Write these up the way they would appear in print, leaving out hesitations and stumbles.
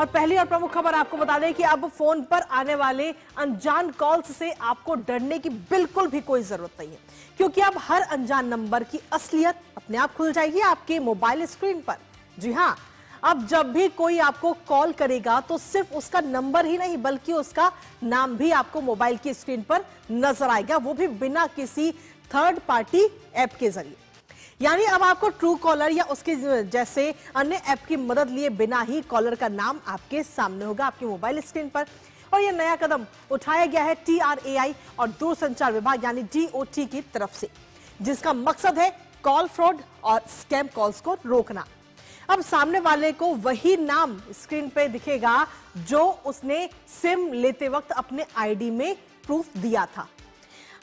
और पहली और प्रमुख खबर आपको बता दें कि अब फोन पर आने वाले अनजान कॉल्स से आपको डरने की बिल्कुल भी कोई जरूरत नहीं है, क्योंकि अब हर अनजान नंबर की असलियत अपने आप खुल जाएगी आपके मोबाइल स्क्रीन पर। जी हां, अब जब भी कोई आपको कॉल करेगा तो सिर्फ उसका नंबर ही नहीं बल्कि उसका नाम भी आपको मोबाइल की स्क्रीन पर नजर आएगा, वो भी बिना किसी थर्ड पार्टी ऐप के जरिए। यानी अब आपको ट्रू कॉलर या उसके जैसे अन्य ऐप की मदद लिए बिना ही कॉलर का नाम आपके सामने होगा आपके मोबाइल स्क्रीन पर। और यह नया कदम उठाया गया है TRAI और दूरसंचार विभाग यानी DOT की तरफ से, जिसका मकसद है कॉल फ्रॉड और स्कैम कॉल्स को रोकना। अब सामने वाले को वही नाम स्क्रीन पे दिखेगा जो उसने सिम लेते वक्त अपने ID में प्रूफ दिया था।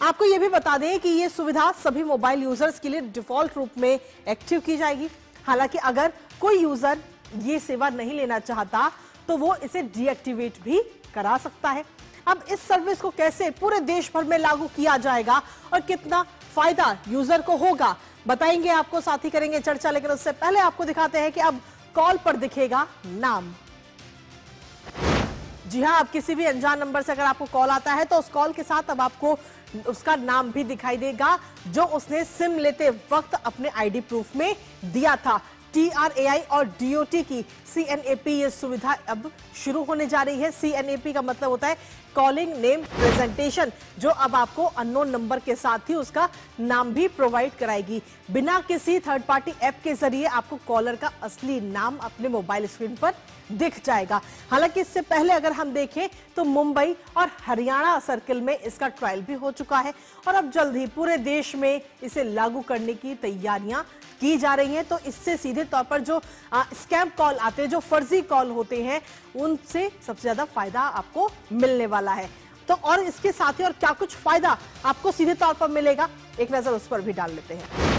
आपको यह भी बता दें कि यह सुविधा सभी मोबाइल यूजर्स के लिए डिफॉल्ट रूप में एक्टिव की जाएगी। हालांकि अगर कोई यूजर ये सेवा नहीं लेना चाहता तो वो इसे डीएक्टिवेट भी करा सकता है। अब इस सर्विस को कैसे पूरे देश भर में लागू किया जाएगा और कितना फायदा यूजर को होगा बताएंगे आपको, साथ ही करेंगे चर्चा। लेकिन उससे पहले आपको दिखाते हैं कि अब कॉल पर दिखेगा नाम। जी हां, अब किसी भी अनजान नंबर से अगर आपको कॉल आता है तो उस कॉल के साथ अब आपको उसका नाम भी दिखाई देगा जो उसने सिम लेते वक्त अपने आईडी प्रूफ में दिया था। TRAI और DOT की CNAP ये सुविधा अब शुरू होने जा रही है। CNAP का मतलब होता है कॉलिंग नेम प्रेजेंटेशन, जो अब आपको अननोन नंबर के साथ ही उसका नाम भी प्रोवाइड कराएगी। बिना किसी थर्ड पार्टी ऐप के जरिए आपको कॉलर का असली नाम अपने मोबाइल स्क्रीन पर दिख जाएगा। हालांकि इससे पहले अगर हम देखें तो मुंबई और हरियाणा सर्किल में इसका ट्रायल भी हो चुका है और अब जल्द ही पूरे देश में इसे लागू करने की तैयारियां की जा रही हैं। तो इससे सीधे तौर पर जो स्कैम कॉल आते हैं, जो फर्जी कॉल होते हैं, उनसे सबसे ज्यादा फायदा आपको मिलने वाला है। तो और इसके साथ ही और क्या कुछ फायदा आपको सीधे तौर पर मिलेगा, एक नजर उस पर भी डाल लेते हैं।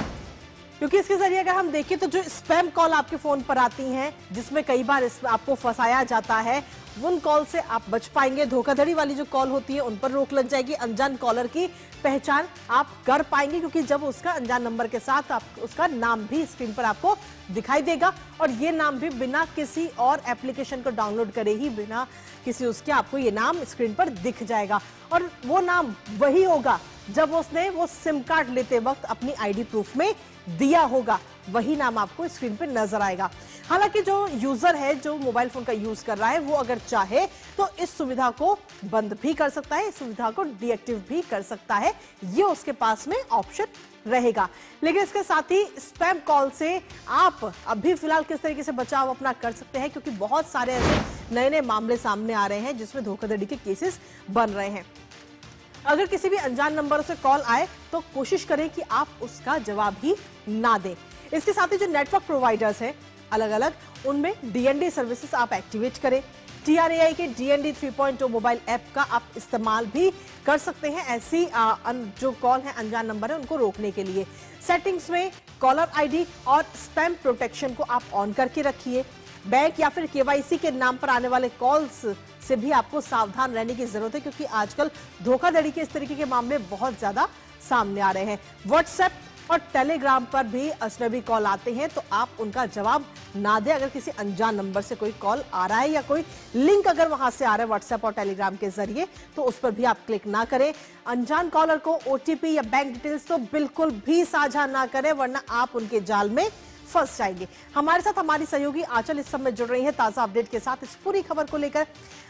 क्योंकि इसके जरिए अगर हम देखें तो जो स्पैम कॉल आपके फोन पर आती हैं, जिसमें कई बार आपको फंसाया जाता है, उन कॉल से आप बच पाएंगे। धोखाधड़ी वाली जो कॉल होती है उन पर रोक लग जाएगी। अनजान कॉलर की पहचान आप कर पाएंगे क्योंकि जब उसका अनजान नंबर के साथ उसका नाम भी स्क्रीन पर आपको दिखाई देगा और ये नाम भी बिना किसी और एप्लीकेशन को डाउनलोड करे ही बिना किसी उसके आपको ये नाम स्क्रीन पर दिख जाएगा। और वो नाम वही होगा जब उसने वो सिम कार्ड लेते वक्त अपनी आईडी प्रूफ में दिया होगा, वही नाम आपको स्क्रीन पे नजर आएगा। हालांकि जो यूजर है जो मोबाइल फोन का यूज कर रहा है वो अगर चाहे तो इस सुविधा को बंद भी कर सकता है, इस सुविधा को डीएक्टिव भी कर सकता है, ये उसके पास में ऑप्शन रहेगा। लेकिन इसके साथ ही स्पैम कॉल से आप अभी फिलहाल किस तरीके से बचाव अपना कर सकते हैं, क्योंकि बहुत सारे ऐसे नए नए मामले सामने आ रहे हैं जिसमें धोखाधड़ी के केसेस बन रहे हैं। अगर किसी भी अनजान नंबर से कॉल आए तो कोशिश करें कि आप उसका जवाब ही ना दें। इसके साथ ही जो नेटवर्क प्रोवाइडर्स हैं अलग अलग, उनमें DND सर्विसेज आप एक्टिवेट करें। TRAI के DND 3.0 मोबाइल ऐप का आप इस्तेमाल भी कर सकते हैं ऐसी जो कॉल है अनजान नंबर है उनको रोकने के लिए। सेटिंग्स में कॉलर ID और स्पैम प्रोटेक्शन को आप ऑन करके रखिए। बैंक या फिर KYC के नाम पर आने वाले कॉल्स से भी आपको सावधान रहने की जरूरत है, क्योंकि आजकल धोखाधड़ी के इस तरीके के मामले बहुत ज्यादा सामने आ रहे हैं। व्हाट्सएप और टेलीग्राम पर भी अजनबी कॉल आते हैं तो आप उनका जवाब ना दें। अगर किसी अनजान नंबर से कोई कॉल आ रहा है या कोई लिंक अगर वहां से आ रहा है व्हाट्सएप और टेलीग्राम के जरिए तो उस पर भी आप क्लिक ना करें। अनजान कॉलर को OTP या बैंक डिटेल्स तो बिल्कुल भी साझा ना करें, वरना आप उनके जाल में फंस जाएंगे। हमारे साथ हमारी सहयोगी आंचल इस समय जुड़ रही है ताजा अपडेट के साथ इस पूरी खबर को लेकर।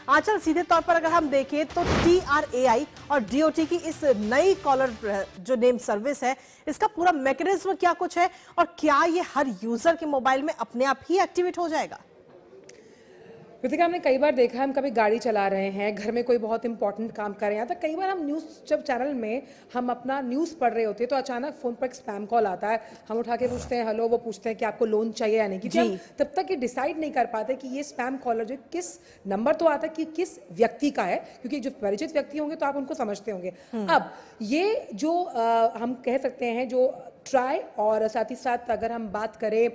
आंचल, सीधे तौर पर अगर हम देखें तो TRAI और DOT की इस नई कॉलर जो नेम सर्विस है, इसका पूरा मैकेनिज्म क्या कुछ है और क्या ये हर यूजर के मोबाइल में अपने आप ही एक्टिवेट हो जाएगा? कृतिका, हमने कई बार देखा है, हम कभी गाड़ी चला रहे हैं, घर में कोई बहुत इंपॉर्टेंट काम कर रहे हैं, तो कई बार हम न्यूज़ जब चैनल में हम अपना न्यूज़ पढ़ रहे होते हैं तो अचानक फ़ोन पर एक स्पैम कॉल आता है। हम उठा के पूछते हैं हेलो, वो पूछते हैं कि आपको लोन चाहिए या नहीं, क्योंकि हम तब तक ये डिसाइड नहीं कर पाते कि ये स्पैम कॉलर जो किस नंबर तो आता है कि किस व्यक्ति का है, क्योंकि जो परिचित व्यक्ति होंगे तो आप उनको समझते होंगे। अब ये जो हम कह सकते हैं जो ट्राई और साथ ही साथ अगर हम बात करें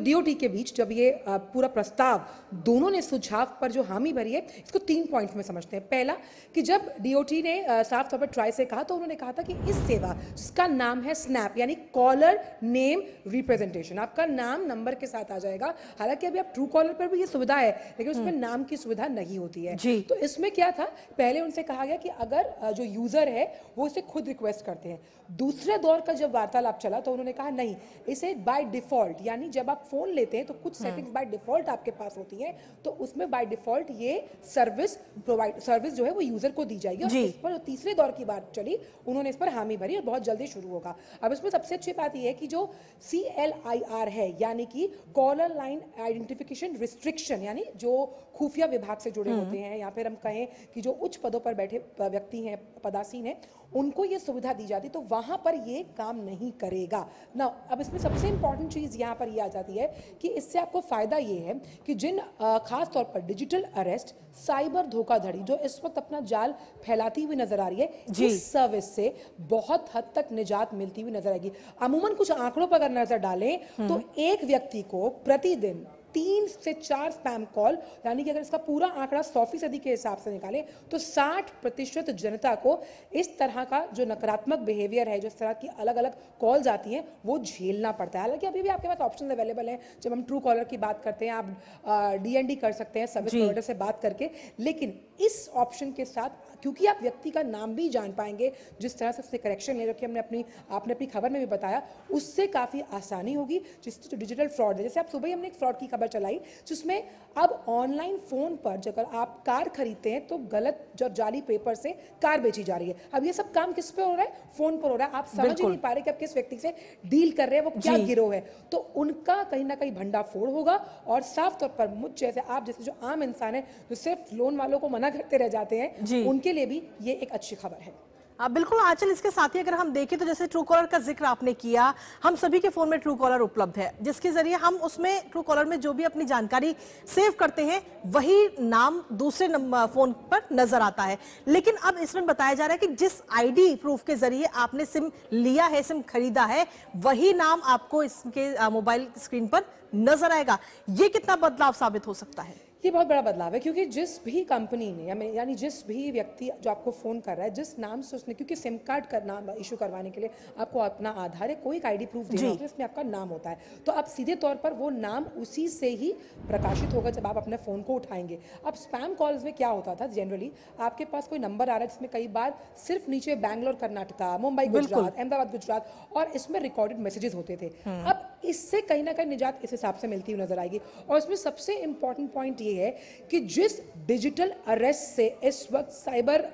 डीओटी के बीच जब ये पूरा प्रस्ताव दोनों ने सुझाव पर जो हामी भरी है, इसको 3 पॉइंट्स में समझते हैं। पहला कि जब डीओटी ने साफ तौर पर ट्राई से कहा तो उन्होंने कहा था कि इस सेवा जिसका नाम है स्नैप यानी कॉलर नेम रिप्रेजेंटेशन, आपका नाम नंबर के साथ आ जाएगा। हालांकि अभी आप ट्रू कॉलर पर भी ये सुविधा है लेकिन उसमें नाम की सुविधा नहीं होती है। तो इसमें क्या था, पहले उनसे कहा गया कि अगर जो यूजर है वो इसे खुद रिक्वेस्ट करते हैं। दूसरे दौर का जब वार्तालाप चला तो उन्होंने कहा नहीं, इसे बाय डिफॉल्ट यानी जब आप फोन लेते हैं तो कुछ सेटिंग्स बाय डिफॉल्ट आपके पास होती हैं, तो उसमें बाय डिफॉल्ट ये सर्विस जो है वो यूजर को दी जाएगी। और इस पर जो तीसरे दौर की बात चली उन्होंने इस पर हामी भरी और बहुत जल्दी शुरू होगा। अब इसमें सबसे अच्छी बात यह है कि जो CLIR है यानी कि कॉलर लाइन आइडेंटिफिकेशन रिस्ट्रिक्शन, यानी जो खुफिया विभाग से जुड़े होते हैं या फिर हम कहें कि जो उच्च पदों पर बैठे व्यक्ति हैं, पदासीन हैं, उनको ये सुविधा दी जाती, तो वहां पर ये काम नहीं करेगा ना। अब इसमें सबसे इंपॉर्टेंट चीज यहां पर ये आ जाती है कि इससे आपको फायदा ये है कि जिन खास तौर पर डिजिटल अरेस्ट, साइबर धोखाधड़ी जो इस वक्त अपना जाल फैलाती हुई नजर आ रही है, इस सर्विस से बहुत हद तक निजात मिलती हुई नजर आएगी। अमूमन कुछ आंकड़ों पर अगर नजर डालें तो एक व्यक्ति को प्रतिदिन 3 से 4 स्पैम कॉल, यानी कि अगर इसका पूरा आंकड़ा 100% के हिसाब से निकालें तो 60% जनता को इस तरह का जो नकारात्मक बिहेवियर है, जो इस तरह की अलग अलग कॉल्स आती हैं, वो झेलना पड़ता है। हालांकि अभी भी आपके पास ऑप्शन अवेलेबल हैं। जब हम ट्रू कॉलर की बात करते हैं, आप DND कर सकते हैं सर्विस प्रोवाइडर से बात करके, लेकिन इस ऑप्शन के साथ क्योंकि आप व्यक्ति का नाम भी जान पाएंगे, जिस तरह से उससे करेक्शन ले रखी आपने अपनी खबर में भी बताया, उससे काफ़ी आसानी होगी। जिससे जो डिजिटल फ्रॉड है, जैसे आप सुबह ही हमने एक फ्रॉड की खबर चलाई जिसमें अब ऑनलाइन फोन पर अगर आप कार खरीदते हैं तो गलत जो जाली पेपर से कार बेची जा रही है। अब ये सब काम किस पे हो रहा है? फोन पर हो रहा है। आप समझ ही नहीं पा रहे कि आप किस व्यक्ति से डील कर रहे हैं, वो क्या गिरोह है। तो उनका कहीं ना कहीं भंडाफोड़ होगा और साफ तौर पर मुझ जैसे, आप जैसे जो आम इंसान है जो सिर्फ लोन वालों को मना करते रह जाते हैं, उनके लिए भी ये एक अच्छी खबर है। बिल्कुल आंचल, इसके साथ ही अगर हम देखें तो जैसे ट्रू कॉलर का जिक्र आपने किया, हम सभी के फोन में ट्रू कॉलर उपलब्ध है, जिसके जरिए हम उसमें ट्रू कॉलर में जो भी अपनी जानकारी सेव करते हैं वही नाम दूसरे फोन पर नजर आता है। लेकिन अब इसमें बताया जा रहा है कि जिस ID प्रूफ के जरिए आपने सिम लिया है, सिम खरीदा है, वही नाम आपको इसके मोबाइल स्क्रीन पर नजर आएगा। ये कितना बदलाव साबित हो सकता है? ये बहुत बड़ा बदलाव है, क्योंकि जिस भी कंपनी ने यानी जिस भी व्यक्ति जो आपको फ़ोन कर रहा है, जिस नाम से उसने, क्योंकि सिम कार्ड का नाम इशू करवाने के लिए आपको अपना आधार है, कोई ID प्रूफ देना होता है, इसमें आपका नाम होता है, तो अब सीधे तौर पर वो नाम उसी से ही प्रकाशित होगा जब आप अपने फ़ोन को उठाएंगे। अब स्पैम कॉल्स में क्या होता था, जनरली आपके पास कोई नंबर आ रहा है जिसमें कई बार सिर्फ नीचे बैंगलोर कर्नाटका, मुंबई गुजरात, अहमदाबाद गुजरात, और इसमें रिकॉर्डेड मैसेजेस होते थे। अब इससे कहीं ना कहीं निजात इस हिसाब से मिलती हुई नजर आएगी। और इसमें सबसे इंपॉर्टेंट पॉइंट ये है कि जिस डिजिटल अरेस्ट से इस वक्त साइबर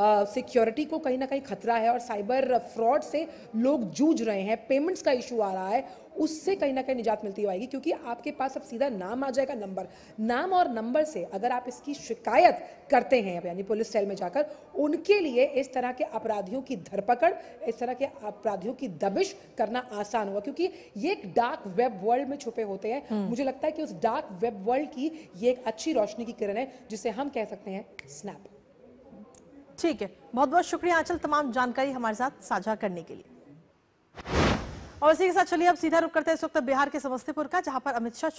सिक्योरिटी को कहीं ना कहीं खतरा है और साइबर फ्रॉड से लोग जूझ रहे हैं, पेमेंट्स का इशू आ रहा है, उससे कहीं ना कहीं निजात मिलती आएगी। क्योंकि आपके पास अब सीधा नाम आ जाएगा, नाम और नंबर से अगर आप इसकी शिकायत करते हैं यानी पुलिस सेल में जाकर, उनके लिए इस तरह के अपराधियों की धरपकड़, इस तरह के अपराधियों की दबिश करना आसान होगा। क्योंकि ये एक डार्क वेब वर्ल्ड में छुपे होते हैं। मुझे लगता है कि उस डार्क वेब वर्ल्ड की ये एक अच्छी रोशनी की किरण है, जिसे हम कह सकते हैं स्नैप। ठीक है, बहुत बहुत शुक्रिया आंचल तमाम जानकारी हमारे साथ साझा करने के लिए। और इसी के साथ चलिए अब सीधा रुक करते हैं इस वक्त बिहार के समस्तीपुर का, जहां पर अमित शाह